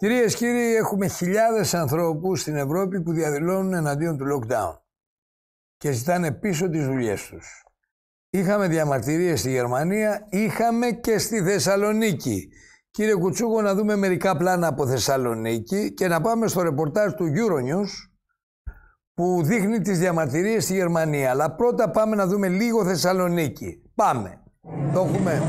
Κυρίες και κύριοι, έχουμε χιλιάδες ανθρώπους στην Ευρώπη που διαδηλώνουν εναντίον του lockdown και ζητάνε πίσω τις δουλειές τους. Είχαμε διαμαρτυρίες στη Γερμανία, είχαμε και στη Θεσσαλονίκη. Κύριε Κουτσούκο, να δούμε μερικά πλάνα από Θεσσαλονίκη και να πάμε στο ρεπορτάζ του Euronews που δείχνει τις διαμαρτυρίες στη Γερμανία. Αλλά πρώτα πάμε να δούμε λίγο Θεσσαλονίκη. Πάμε. Το έχουμε.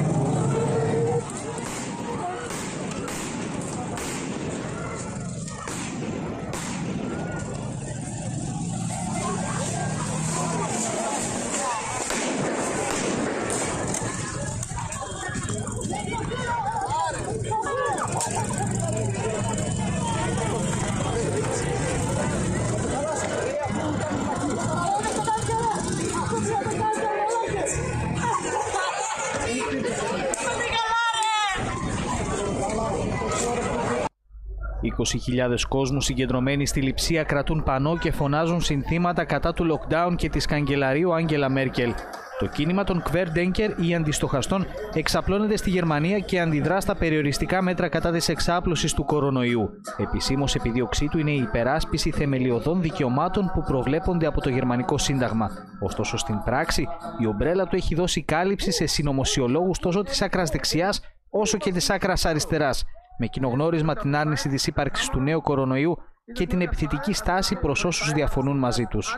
20.000 κόσμους συγκεντρωμένοι στη Λειψία κρατούν πανό και φωνάζουν συνθήματα κατά του lockdown και της καγκελαρίου Άγγελα Μέρκελ. Το κίνημα των Querdenker ή αντιστοχαστών εξαπλώνεται στη Γερμανία και αντιδρά στα περιοριστικά μέτρα κατά της εξάπλωσης του κορονοϊού. Επισήμως επιδίωξή του είναι η υπεράσπιση θεμελιωδών δικαιωμάτων που προβλέπονται από το Γερμανικό Σύνταγμα. Ωστόσο, στην πράξη, η ομπρέλα του έχει δώσει κάλυψη σε συνωμοσιολόγους τόσο της άκρας δεξιάς όσο και της άκρας αριστεράς, με κοινογνώρισμα την άρνηση της ύπαρξης του νέου κορονοϊού και την επιθετική στάση προς όσους διαφωνούν μαζί τους.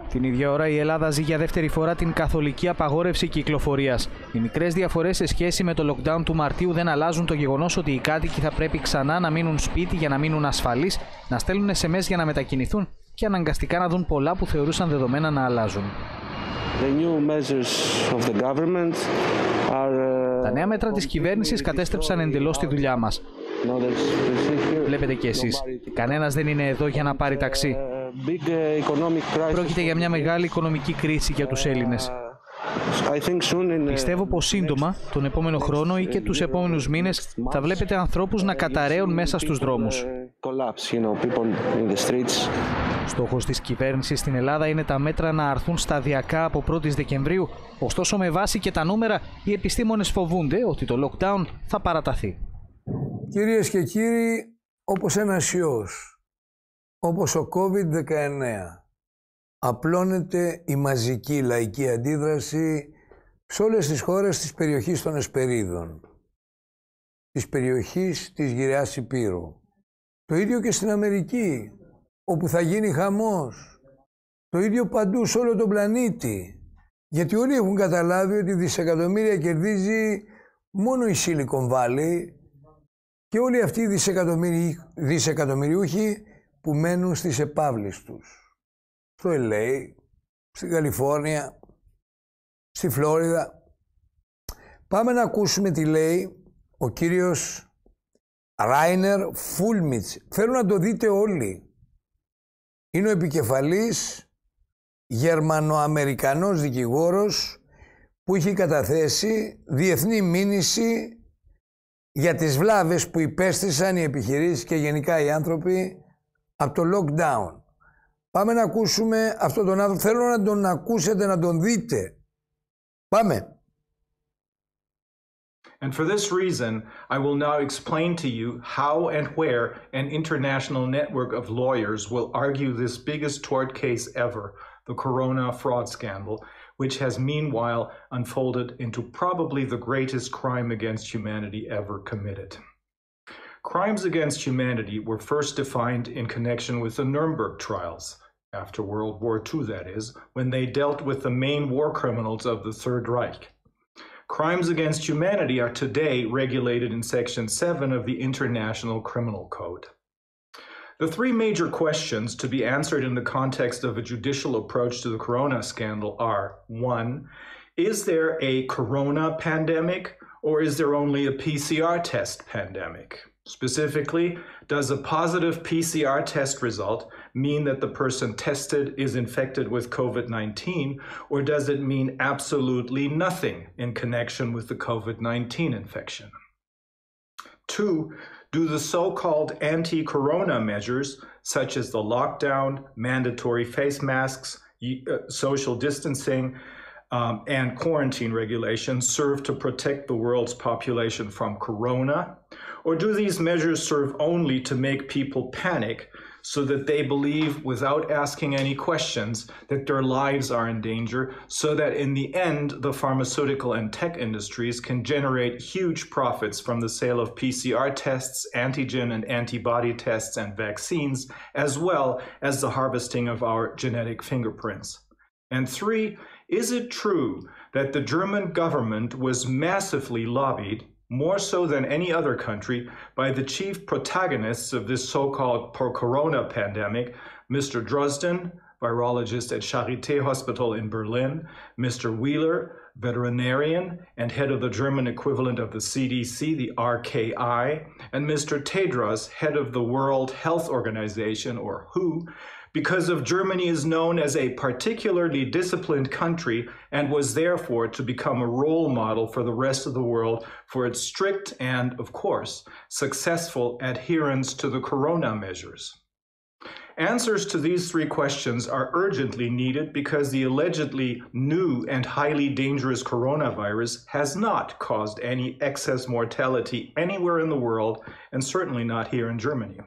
Την ίδια ώρα η Ελλάδα ζει για δεύτερη φορά την καθολική απαγόρευση κυκλοφορίας. Οι μικρές διαφορές σε σχέση με το lockdown του Μαρτίου δεν αλλάζουν το γεγονός ότι οι κάτοικοι θα πρέπει ξανά να μείνουν σπίτι για να μείνουν ασφαλείς, να στέλνουν SMS για να μετακινηθούν και αναγκαστικά να δουν πολλά που θεωρούσαν δεδομένα να αλλάζουν. Τα νέα μέτρα της κυβέρνησης κατέστρεψαν εντελώς τη δουλειά μας. Βλέπετε κι εσείς, κανένας δεν είναι εδώ για να πάρει ταξί. Πρόκειται για μια μεγάλη οικονομική κρίση για τους Έλληνες. Πιστεύω πως σύντομα, τον επόμενο χρόνο ή και τους επόμενους μήνες, θα βλέπετε ανθρώπους να καταραίουν μέσα στους δρόμους. Στόχος της κυβέρνησης στην Ελλάδα είναι τα μέτρα να αρθούν σταδιακά από 1η Δεκεμβρίου, ωστόσο με βάση και τα νούμερα, οι επιστήμονες φοβούνται ότι το lockdown θα παραταθεί. Κυρίες και κύριοι, όπως ένας ιός, όπως ο COVID-19, απλώνεται η μαζική λαϊκή αντίδραση σε όλες τις χώρες της περιοχής των Εσπερίδων, της περιοχής της Γυραιάς Υπήρου. Το ίδιο και στην Αμερική, όπου θα γίνει χαμός. Το ίδιο παντού σε όλο τον πλανήτη. Γιατί όλοι έχουν καταλάβει ότι δισεκατομμύρια κερδίζει μόνο η Silicon Valley και όλοι αυτοί οι δισεκατομμυριούχοι που μένουν στις επαύλεις τους. Στο LA, στην Καλιφόρνια, στη Φλόριδα. Πάμε να ακούσουμε τι λέει ο κύριος Ράινερ Φούλμιτς. Θέλω να το δείτε όλοι. Είναι ο επικεφαλής Γερμανοαμερικανός δικηγόρος που έχει καταθέσει διεθνή μήνυση για τις βλάβες που υπέστησαν οι επιχειρήσεις και γενικά οι άνθρωποι από το lockdown. Πάμε να ακούσουμε αυτόν τον άνθρωπο. Θέλω να τον ακούσετε, να τον δείτε. Πάμε. And for this reason, I will now explain to you how and where an international network of lawyers will argue this biggest tort case ever, the Corona fraud scandal, which has meanwhile unfolded into probably the greatest crime against humanity ever committed. Crimes against humanity were first defined in connection with the Nuremberg trials, after World War II that is, when they dealt with the main war criminals of the Third Reich. Crimes against humanity are today regulated in Section 7 of the International Criminal Code. The three major questions to be answered in the context of a judicial approach to the Corona scandal are: 1. Is there a Corona pandemic, or is there only a PCR test pandemic? Specifically, does a positive PCR test result mean that the person tested is infected with COVID-19, or does it mean absolutely nothing in connection with the COVID-19 infection? 2. Do the so-called anti-corona measures, such as the lockdown, mandatory face masks, social distancing, and quarantine regulations serve to protect the world's population from corona? Or do these measures serve only to make people panic so that they believe, without asking any questions, that their lives are in danger, so that in the end, the pharmaceutical and tech industries can generate huge profits from the sale of PCR tests, antigen and antibody tests, and vaccines, as well as the harvesting of our genetic fingerprints? And 3, is it true that the German government was massively lobbied, more so than any other country, by the chief protagonists of this so-called corona pandemic, Mr. Drosten, virologist at Charité Hospital in Berlin, Mr. Wheeler, veterinarian and head of the German equivalent of the CDC, the RKI, and Mr. Tedros, head of the World Health Organization, or WHO, because of Germany is known as a particularly disciplined country and was therefore to become a role model for the rest of the world for its strict and, of course, successful adherence to the corona measures. Answers to these 3 questions are urgently needed because the allegedly new and highly dangerous coronavirus has not caused any excess mortality anywhere in the world, and certainly not here in Germany.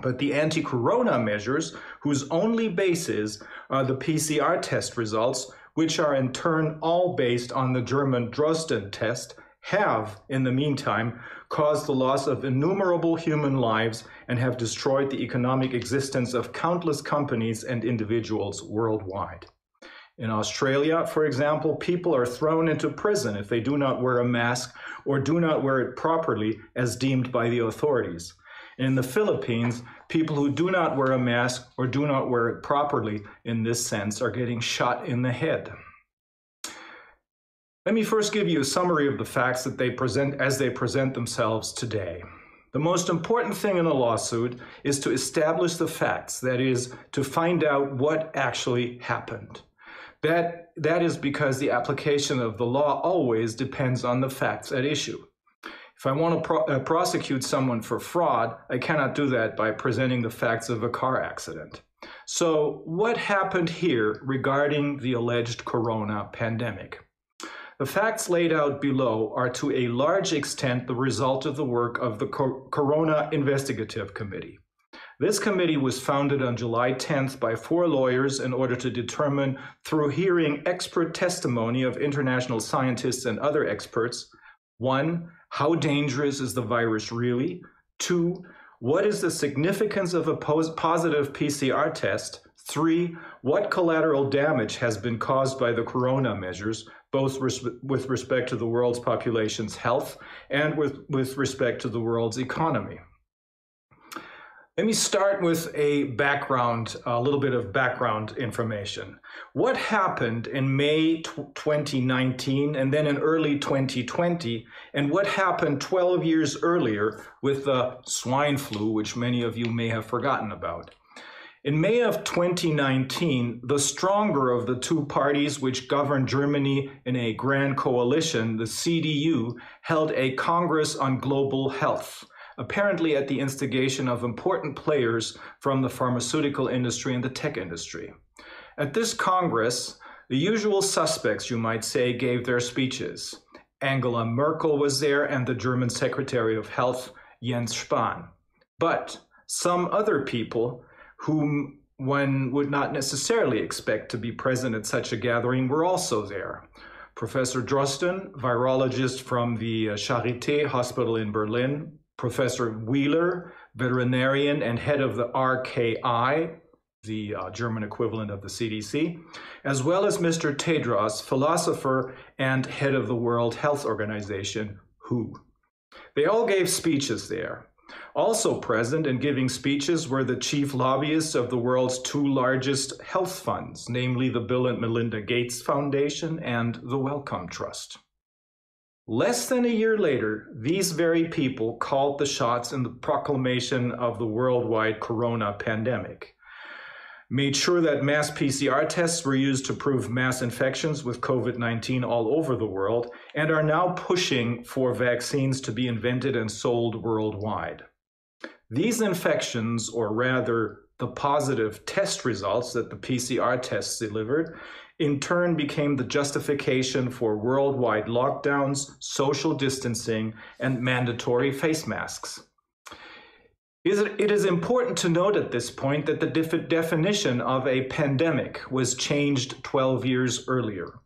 But the anti-corona measures, whose only basis are the PCR test results, which are in turn all based on the German Drosten test, have, in the meantime, caused the loss of innumerable human lives and have destroyed the economic existence of countless companies and individuals worldwide. In Australia, for example, people are thrown into prison if they do not wear a mask or do not wear it properly as deemed by the authorities. In the Philippines, people who do not wear a mask or do not wear it properly in this sense are getting shot in the head. Let me first give you a summary of the facts that they present as they present themselves today. The most important thing in a lawsuit is to establish the facts, that is, to find out what actually happened. That is because the application of the law always depends on the facts at issue. If I want to prosecute someone for fraud, I cannot do that by presenting the facts of a car accident. So what happened here regarding the alleged corona pandemic? The facts laid out below are to a large extent the result of the work of the Corona Investigative Committee. This committee was founded on July 10th by 4 lawyers in order to determine, through hearing expert testimony of international scientists and other experts, 1, how dangerous is the virus really? 2, what is the significance of a positive PCR test? 3, what collateral damage has been caused by the corona measures, both with respect to the world's population's health and with respect to the world's economy? Let me start with a little bit of background information. What happened in May 2019 and then in early 2020, and what happened 12 years earlier with the swine flu, which many of you may have forgotten about? In May of 2019, the stronger of the 2 parties which govern Germany in a grand coalition, the CDU, held a Congress on Global Health, apparently at the instigation of important players from the pharmaceutical industry and the tech industry. At this Congress, the usual suspects, you might say, gave their speeches. Angela Merkel was there and the German Secretary of Health, Jens Spahn. But some other people whom one would not necessarily expect to be present at such a gathering were also there. Professor Drosten, virologist from the Charité Hospital in Berlin, Professor Wheeler, veterinarian and head of the RKI, the German equivalent of the CDC, as well as Mr. Tedros, philosopher and head of the World Health Organization, WHO. They all gave speeches there. Also present and giving speeches were the chief lobbyists of the world's 2 largest health funds, namely the Bill and Melinda Gates Foundation and the Wellcome Trust. Less than a year later, these very people called the shots in the proclamation of the worldwide corona pandemic, made sure that mass PCR tests were used to prove mass infections with COVID-19 all over the world, and are now pushing for vaccines to be invented and sold worldwide. These infections, or rather the positive test results that the PCR tests delivered, in turn became the justification for worldwide lockdowns, social distancing, and mandatory face masks. It is important to note at this point that the definition of a pandemic was changed 12 years earlier.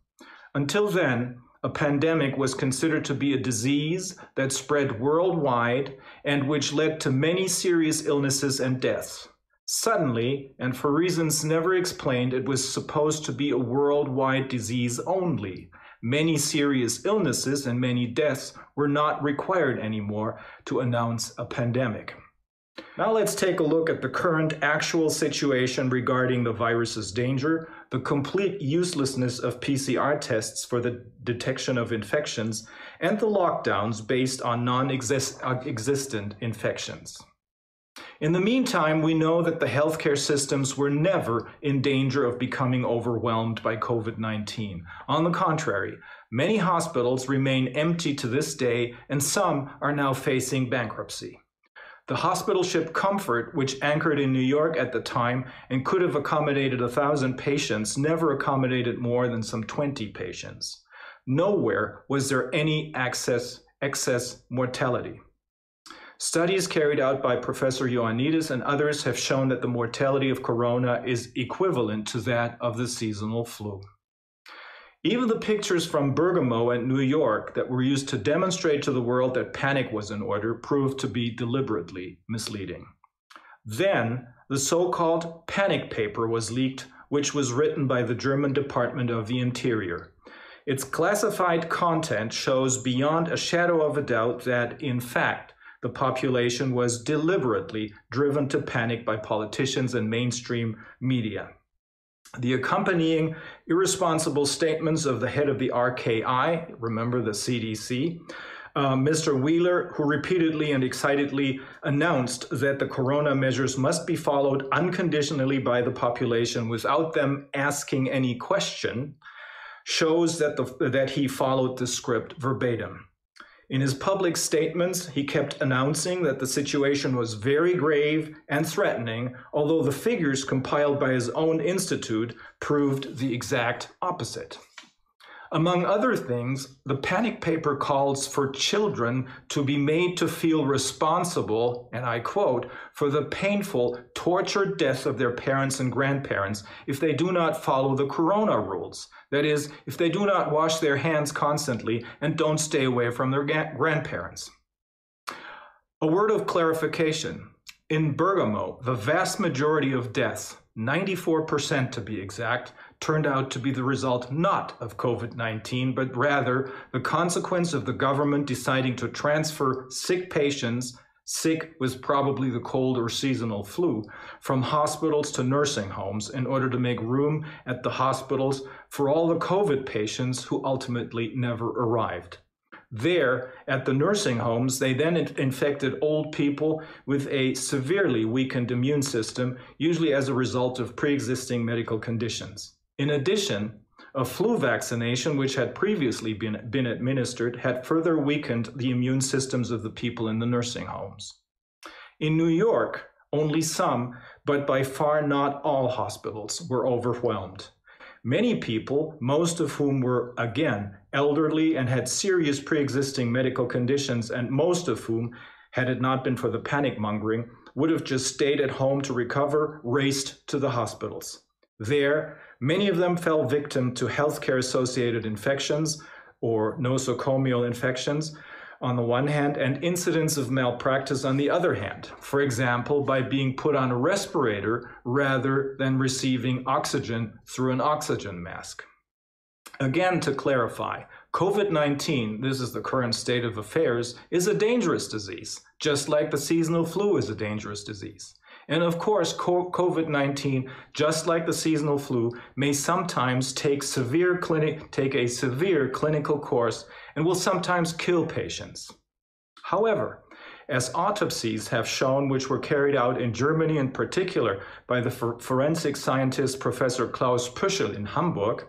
Until then, a pandemic was considered to be a disease that spread worldwide and which led to many serious illnesses and deaths. Suddenly, and for reasons never explained, it was supposed to be a worldwide disease only. Many serious illnesses and many deaths were not required anymore to announce a pandemic. Now let's take a look at the current actual situation regarding the virus's danger, the complete uselessness of PCR tests for the detection of infections, and the lockdowns based on non-existent infections. In the meantime, we know that the healthcare systems were never in danger of becoming overwhelmed by COVID-19. On the contrary, many hospitals remain empty to this day, and some are now facing bankruptcy. The hospital ship Comfort, which anchored in New York at the time and could have accommodated 1,000 patients, never accommodated more than some 20 patients. Nowhere was there any excess mortality. Studies carried out by Professor Ioannidis and others have shown that the mortality of corona is equivalent to that of the seasonal flu. Even the pictures from Bergamo and New York that were used to demonstrate to the world that panic was in order proved to be deliberately misleading. Then, the so-called panic paper was leaked, which was written by the German Department of the Interior. Its classified content shows beyond a shadow of a doubt that, in fact, the population was deliberately driven to panic by politicians and mainstream media. The accompanying irresponsible statements of the head of the RKI, remember the CDC, Mr. Wheeler, who repeatedly and excitedly announced that the corona measures must be followed unconditionally by the population without them asking any question, shows that he followed the script verbatim. In his public statements, he kept announcing that the situation was very grave and threatening, although the figures compiled by his own institute proved the exact opposite. Among other things, the panic paper calls for children to be made to feel responsible, and I quote, for the painful, tortured death of their parents and grandparents if they do not follow the corona rules. That is, if they do not wash their hands constantly and don't stay away from their grandparents. A word of clarification. In Bergamo, the vast majority of deaths, 94% to be exact, turned out to be the result not of COVID-19, but rather the consequence of the government deciding to transfer sick patients, sick with probably the cold or seasonal flu, from hospitals to nursing homes in order to make room at the hospitals for all the COVID patients who ultimately never arrived. There, at the nursing homes, they then infected old people with a severely weakened immune system, usually as a result of pre-existing medical conditions. In addition, a flu vaccination, which had previously been administered, had further weakened the immune systems of the people in the nursing homes. In New York, only some, but by far not all hospitals were overwhelmed. Many people, most of whom were, again, elderly and had serious pre-existing medical conditions, and most of whom, had it not been for the panic mongering, would have just stayed at home to recover, raced to the hospitals. There, many of them fell victim to healthcare-associated infections or nosocomial infections on the one hand, and incidents of malpractice on the other hand. For example, by being put on a respirator rather than receiving oxygen through an oxygen mask. Again, to clarify, COVID-19, this is the current state of affairs, is a dangerous disease, just like the seasonal flu is a dangerous disease. And of course, COVID-19, just like the seasonal flu, may sometimes take a severe clinical course and will sometimes kill patients. However, as autopsies have shown, which were carried out in Germany in particular by the forensic scientist Professor Klaus Püschel in Hamburg,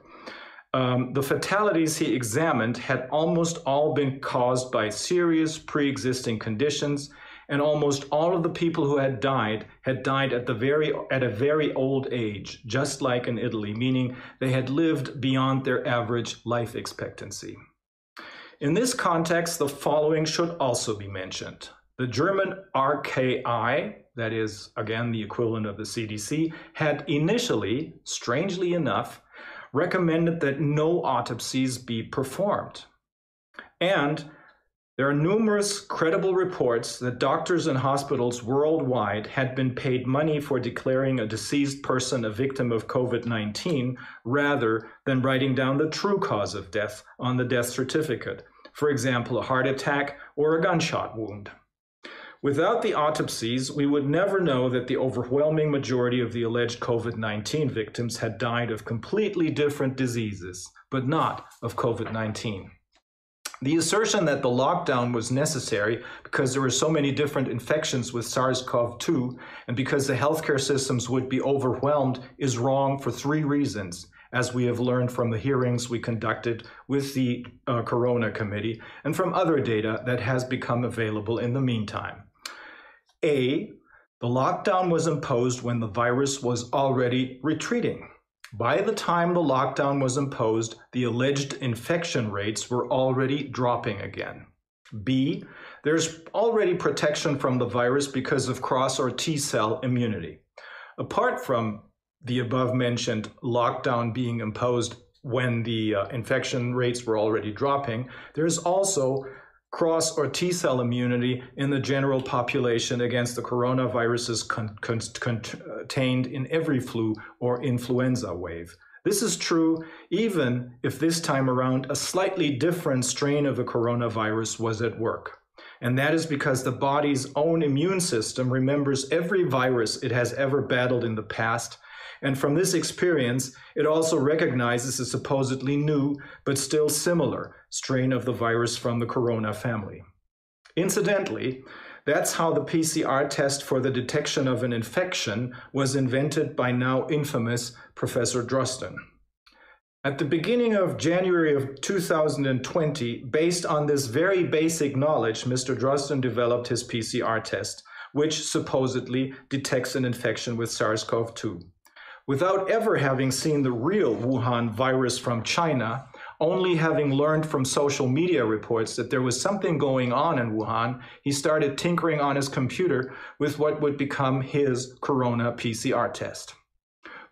the fatalities he examined had almost all been caused by serious pre-existing conditions, and almost all of the people who had died at a very old age, just like in Italy, meaning they had lived beyond their average life expectancy. In this context, the following should also be mentioned. The German RKI, that is, again, the equivalent of the CDC, had initially, strangely enough, recommended that no autopsies be performed. And there are numerous credible reports that doctors and hospitals worldwide had been paid money for declaring a deceased person a victim of COVID-19 rather than writing down the true cause of death on the death certificate, for example, a heart attack or a gunshot wound. Without the autopsies, we would never know that the overwhelming majority of the alleged COVID-19 victims had died of completely different diseases, but not of COVID-19. The assertion that the lockdown was necessary because there were so many different infections with SARS-CoV-2 and because the healthcare systems would be overwhelmed is wrong for three reasons, as we have learned from the hearings we conducted with the Corona Committee and from other data that has become available in the meantime. A, the lockdown was imposed when the virus was already retreating. By the time the lockdown was imposed, the alleged infection rates were already dropping again. B, there's already protection from the virus because of cross or T-cell immunity. Apart from the above-mentioned lockdown being imposed when the infection rates were already dropping, there's also cross or T-cell immunity in the general population against the coronaviruses contained in every flu or influenza wave. This is true even if this time around a slightly different strain of the coronavirus was at work. And that is because the body's own immune system remembers every virus it has ever battled in the past. And from this experience, it also recognizes a supposedly new, but still similar, strain of the virus from the corona family. Incidentally, that's how the PCR test for the detection of an infection was invented by now infamous Professor Drosten. At the beginning of January of 2020, based on this very basic knowledge, Mr. Drosten developed his PCR test, which supposedly detects an infection with SARS-CoV-2. Without ever having seen the real Wuhan virus from China, only having learned from social media reports that there was something going on in Wuhan, he started tinkering on his computer with what would become his corona PCR test.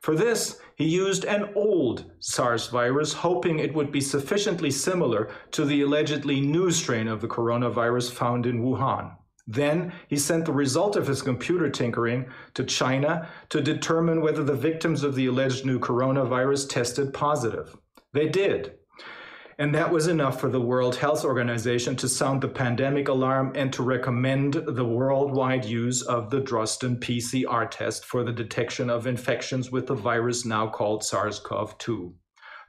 For this, he used an old SARS virus, hoping it would be sufficiently similar to the allegedly new strain of the coronavirus found in Wuhan. Then he sent the result of his computer tinkering to China to determine whether the victims of the alleged new coronavirus tested positive. They did. And that was enough for the World Health Organization to sound the pandemic alarm and to recommend the worldwide use of the Drosten PCR test for the detection of infections with the virus now called SARS-CoV-2.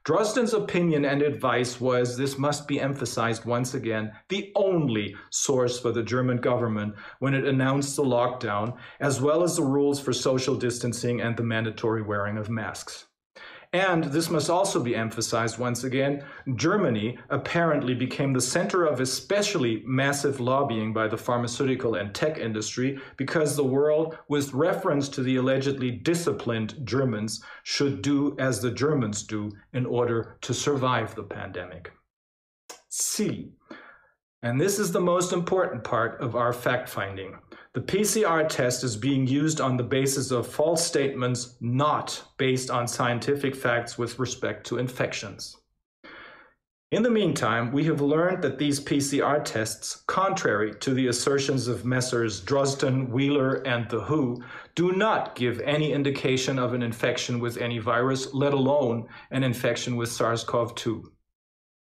Drosten's opinion and advice was, this must be emphasized once again, the only source for the German government when it announced the lockdown, as well as the rules for social distancing and the mandatory wearing of masks. And this must also be emphasized once again, Germany apparently became the center of especially massive lobbying by the pharmaceutical and tech industry because the world, with reference to the allegedly disciplined Germans, should do as the Germans do in order to survive the pandemic. C. And this is the most important part of our fact-finding. The PCR test is being used on the basis of false statements, not based on scientific facts with respect to infections. In the meantime, we have learned that these PCR tests, contrary to the assertions of Messrs. Drosten, Wheeler, and the WHO, do not give any indication of an infection with any virus, let alone an infection with SARS-CoV-2.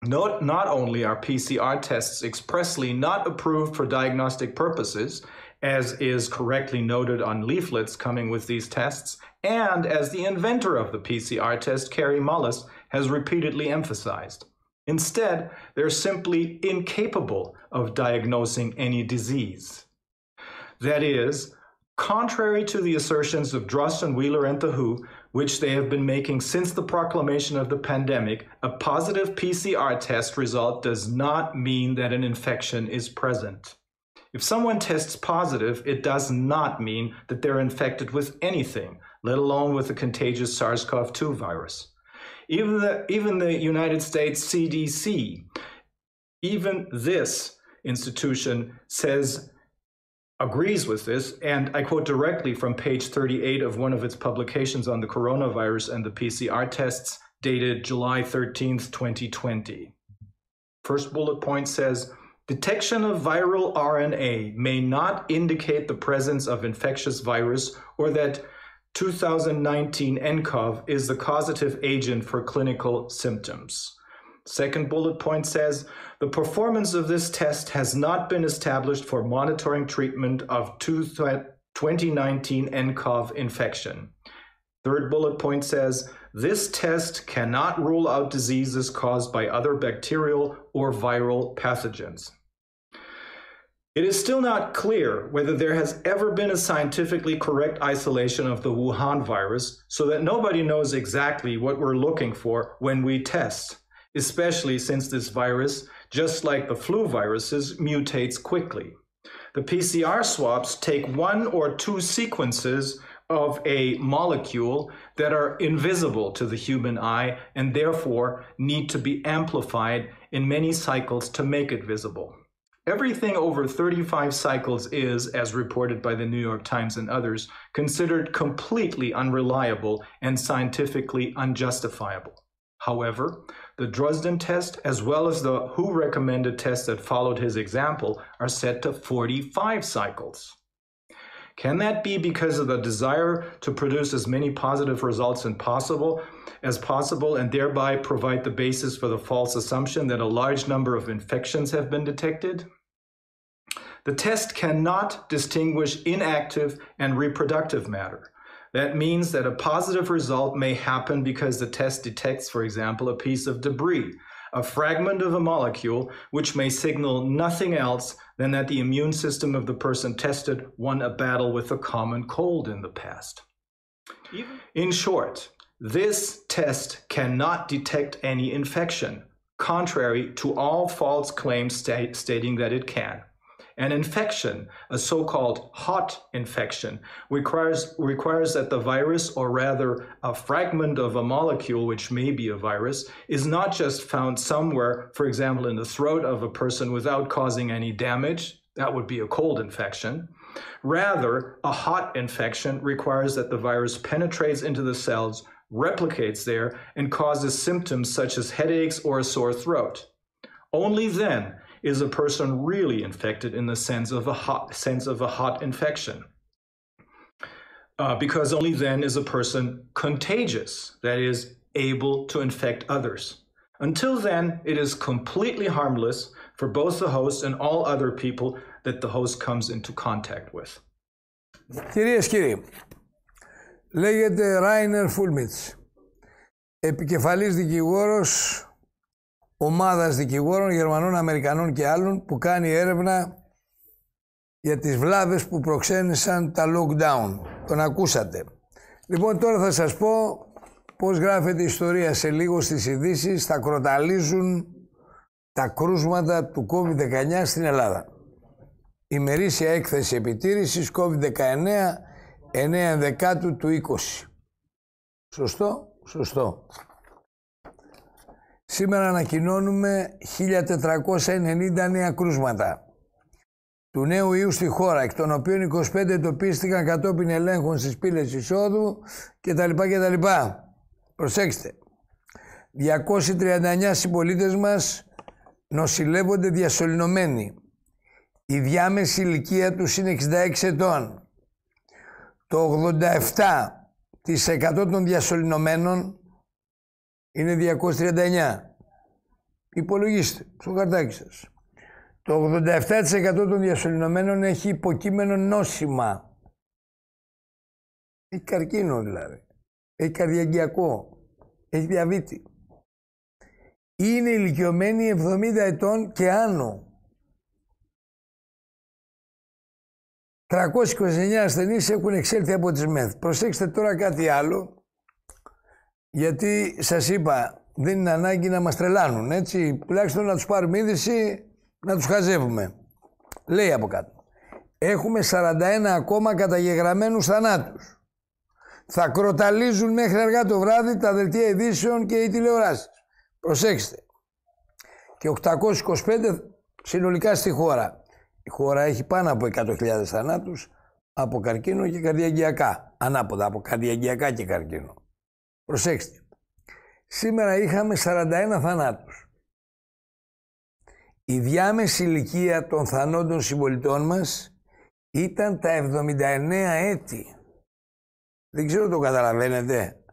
Not only are PCR tests expressly not approved for diagnostic purposes, as is correctly noted on leaflets coming with these tests, and as the inventor of the PCR test, Kary Mullis, has repeatedly emphasized. Instead, they're simply incapable of diagnosing any disease. That is, contrary to the assertions of Drosten, Wheeler, and the WHO, which they have been making since the proclamation of the pandemic, a positive PCR test result does not mean that an infection is present. If someone tests positive, it does not mean that they're infected with anything, let alone with the contagious SARS-CoV-2 virus. Even the United States CDC, even this institution agrees with this, and I quote directly from page 38 of one of its publications on the coronavirus and the PCR tests dated July 13th, 2020. First bullet point says, detection of viral RNA may not indicate the presence of infectious virus or that 2019 nCoV is the causative agent for clinical symptoms. Second bullet point says, the performance of this test has not been established for monitoring treatment of 2019 nCoV infection. Third bullet point says, this test cannot rule out diseases caused by other bacterial or viral pathogens. It is still not clear whether there has ever been a scientifically correct isolation of the Wuhan virus, so that nobody knows exactly what we're looking for when we test, especially since this virus, just like the flu viruses, mutates quickly. The PCR swabs take 1 or 2 sequences of a molecule that are invisible to the human eye and therefore need to be amplified in many cycles to make it visible. Everything over 35 cycles is, as reported by the New York Times and others, considered completely unreliable and scientifically unjustifiable. However, the Dresden test, as well as the WHO recommended test that followed his example, are set to 45 cycles. Can that be because of the desire to produce as many positive results as possible and thereby provide the basis for the false assumption that a large number of infections have been detected? The test cannot distinguish inactive and reproductive matter. That means that a positive result may happen because the test detects, for example, a piece of debris, a fragment of a molecule, which may signal nothing else than that the immune system of the person tested won a battle with a common cold in the past. In short, this test cannot detect any infection, contrary to all false claims stating that it can. An infection, a so-called hot infection, requires that the virus, or rather a fragment of a molecule, which may be a virus, is not just found somewhere, for example, in the throat of a person without causing any damage. That would be a cold infection. Rather, a hot infection requires that the virus penetrates into the cells, replicates there, and causes symptoms such as headaches or a sore throat. Only then is a person really infected in the sense of a hot infection. Because only then is a person contagious, that is, able to infect others. Until then, it is completely harmless for both the host and all other people that the host comes into contact with. Κυρίες και κύριοι, λέγεται Ράινερ Φούλμιτς, επικεφαλής δικηγόρος ομάδας δικηγόρων Γερμανών, Αμερικανών και άλλων που κάνει έρευνα για τις βλάβες που προξένησαν τα lockdown. Τον ακούσατε. Λοιπόν, τώρα θα σας πω πώς γράφεται η ιστορία σε λίγο στις ειδήσεις. Θα κροταλίζουν τα κρούσματα του COVID-19 στην Ελλάδα. Ημερήσια έκθεση επιτήρησης COVID-19 9 Δεκάτου του 20. Σωστό? Σωστό. Σήμερα ανακοινώνουμε 1.490 νέα κρούσματα του νέου ιού στη χώρα, εκ των οποίων 25 εντοπίστηκαν κατόπιν ελέγχων στις πύλες εισόδου κτλ. Προσέξτε, 239 συμπολίτες μας νοσηλεύονται διασωληνωμένοι. Η διάμεση ηλικία τους είναι 66 ετών. Το 87% των διασωληνωμένων είναι 239. Υπολογίστε στο χαρτάκι σας. Το 87% των διασωληνωμένων έχει υποκείμενο νόσημα. Έχει καρκίνο δηλαδή. Έχει καρδιαγγειακό. Έχει διαβήτη. Είναι ηλικιωμένοι 70 ετών και άνω. 329 ασθενείς έχουν εξέλθει από τις ΜΕΘ. Προσέξτε τώρα κάτι άλλο, γιατί σας είπα, δεν είναι ανάγκη να μας τρελάνουν, έτσι. Τουλάχιστον να τους πάρουμε είδηση, να τους χαζεύουμε. Λέει από κάτω. Έχουμε 41 ακόμα καταγεγραμμένους θανάτους. Θα κροταλίζουν μέχρι αργά το βράδυ τα δελτία ειδήσεων και οι τηλεοράσεις. Προσέξτε. Και 825 συνολικά στη χώρα. Η χώρα έχει πάνω από 100.000 θανάτους από καρκίνο και καρδιαγγειακά. Ανάποδα, από καρδιαγγειακά και καρκίνο. Προσέξτε. Σήμερα είχαμε 41 θανάτους. Η διάμεση ηλικία των θανόντων συμπολιτών μας ήταν τα 79 έτη. Δεν ξέρω το καταλαβαίνετε.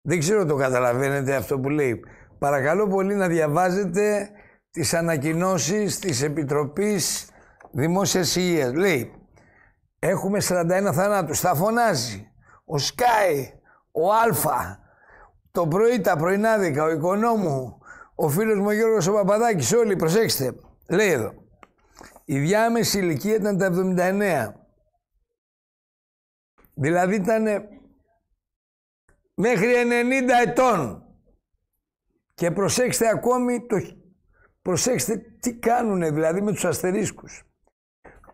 Δεν ξέρω το καταλαβαίνετε αυτό που λέει. Παρακαλώ πολύ να διαβάζετε τις ανακοινώσεις της Επιτροπής Δημόσιας Υγείας. Λέει, έχουμε 41 θανάτους. Θα φωνάζει ο Σκάι, ο Αλφα, το πρωί, τα πρωινάδικα, ο Οικονόμου, ο φίλος μου ο Γιώργος ο Παπαδάκης, όλοι, προσέξτε. Λέει εδώ, η διάμεση ηλικία ήταν τα 79. Δηλαδή ήταν μέχρι 90 ετών. Και προσέξτε ακόμη, προσέξτε τι κάνουνε δηλαδή με τους αστερίσκους.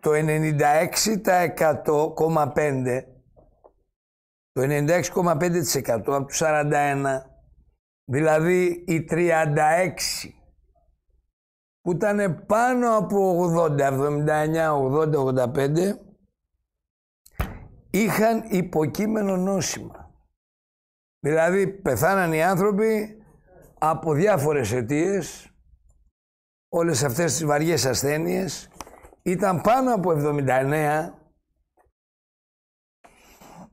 Το 96,5%, το 96,5% από τους 41, δηλαδή οι 36 που ήταν πάνω από 80, 79, 80, 85, είχαν υποκείμενο νόσημα. Δηλαδή πεθάναν οι άνθρωποι από διάφορες αιτίες, όλες αυτές τις βαριές ασθένειες, ήταν πάνω από 79,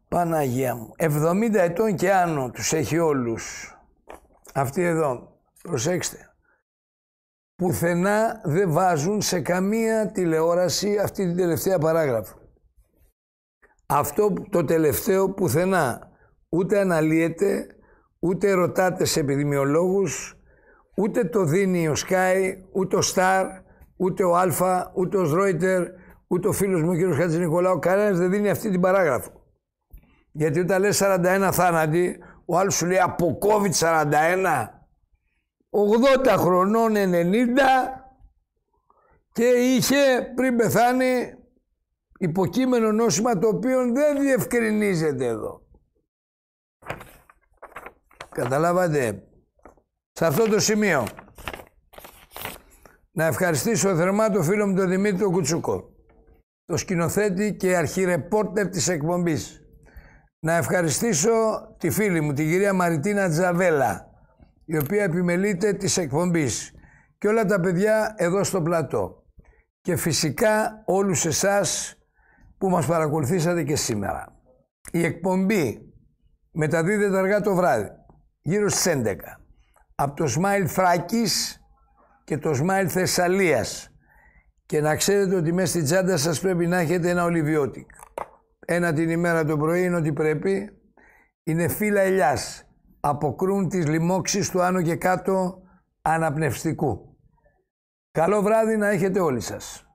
Παναγία μου, 70 ετών και άνω τους έχει όλους. Αυτοί εδώ, προσέξτε, πουθενά δεν βάζουν σε καμία τηλεόραση αυτή την τελευταία παράγραφο. Αυτό το τελευταίο πουθενά ούτε αναλύεται, ούτε ρωτάτε σε επιδημιολόγους, ούτε το δίνει ο Sky, ούτε ο Star, ούτε ο Alpha, ούτε ο Reuters, ούτε ο φίλος μου ο κ. Χατζηνικολάου. Κανένας δεν δίνει αυτή την παράγραφο. Γιατί όταν λες 41 θάνατοι, ο άλλος σου λέει από COVID 41, 80 χρονών 90 και είχε πριν πεθάνει υποκείμενο νόσημα το οποίο δεν διευκρινίζεται εδώ. Καταλάβατε. Σε αυτό το σημείο να ευχαριστήσω θερμά τον φίλο μου τον Δημήτρη τον Κουτσούκο, το σκηνοθέτη και αρχιρεπόρτερ της εκπομπής. Να ευχαριστήσω τη φίλη μου, την κυρία Μαριτίνα Τζαβέλα, η οποία επιμελείται της εκπομπής, και όλα τα παιδιά εδώ στο πλατό. Και φυσικά όλους εσάς που μας παρακολουθήσατε και σήμερα. Η εκπομπή μεταδίδεται αργά το βράδυ, γύρω στις 11, από το Smile Θράκης και το Smile Θεσσαλίας. Και να ξέρετε ότι μέσα στην τσάντα σας πρέπει να έχετε ένα ολιβιώτικ. Ένα την ημέρα το πρωί είναι ότι πρέπει. Είναι φύλλα ελιάς. Αποκρούν τις λοιμώξεις του άνω και κάτω αναπνευστικού. Καλό βράδυ να έχετε όλοι σας.